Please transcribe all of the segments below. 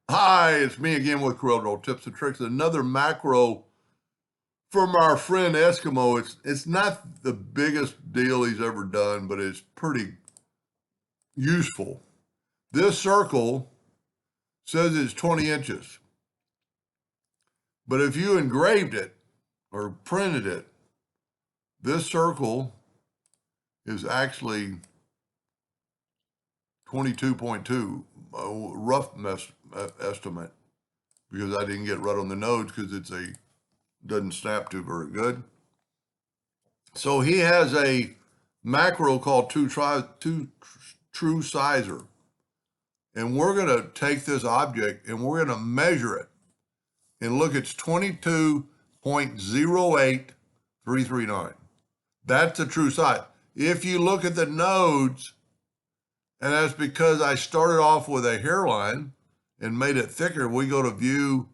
Hi, it's me again with Corel Tips and Tricks. Another macro from our friend Eskimo. It's not the biggest deal he's ever done, but it's pretty useful. This circle says it's 20 inches, but if you engraved it or printed it, this circle is actually 22.2, a rough estimate, because I didn't get right on the nodes because doesn't snap too very good. So he has a macro called TRUESIZER. And we're going to take this object and we're going to measure it. And look, it's 22.08339. That's the true size. If you look at the nodes, and that's because I started off with a hairline and made it thicker, we go to view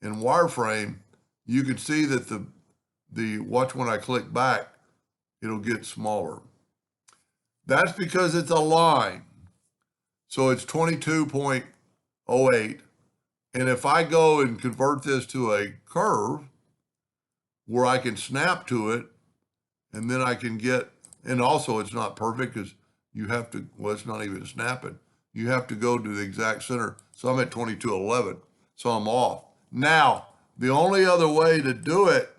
and wireframe, you can see that watch when I click back, it'll get smaller. That's because it's a line. So it's 22.08. And if I go and convert this to a curve where I can snap to it, and then I can get, and also it's not perfect because you have to, well, it's not even snapping. You have to go to the exact center. So I'm at 22.11. So I'm off. Now, the only other way to do it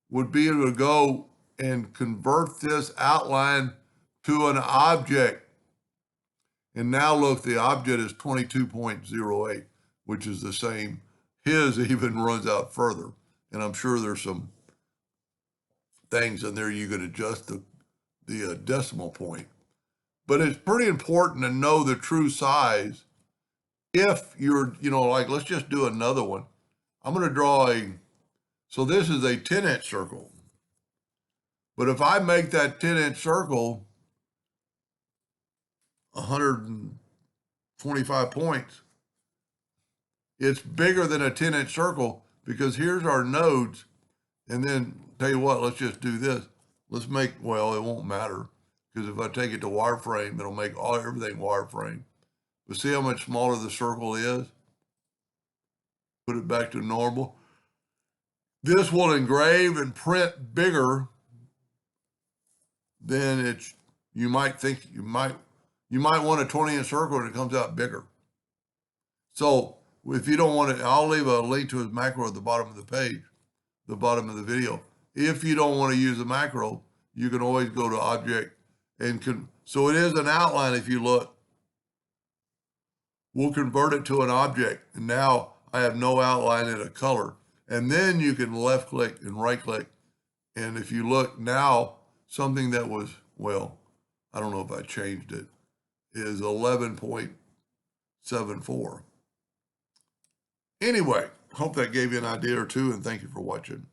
would be to go and convert this outline to an object. And now look, the object is 22.08, which is the same. His even runs out further. And I'm sure there's some things in there you could adjust the decimal point. But it's pretty important to know the true size. If you're, like, let's just do another one. I'm going to draw so this is a 10-inch circle. But if I make that 10-inch circle 125 points, it's bigger than a 10-inch circle because here's our nodes. And then tell you what, let's just do this. Let's make, well, it won't matter because if I take it to wireframe, it'll make everything wireframe. But see how much smaller the circle is? Put it back to normal. This will engrave and print bigger than you might think. You might want a 20-inch circle and it comes out bigger. So if you don't want it, I'll leave a link to his macro at the bottom of the page, the bottom of the video. If you don't want to use a macro, you can always go to object so it is an outline. If you look, we'll convert it to an object. And now I have no outline in a color. And then you can left click and right click. And if you look now, something that was, well, I don't know if I changed it, is 11.74. Anyway, hope that gave you an idea or two, and thank you for watching.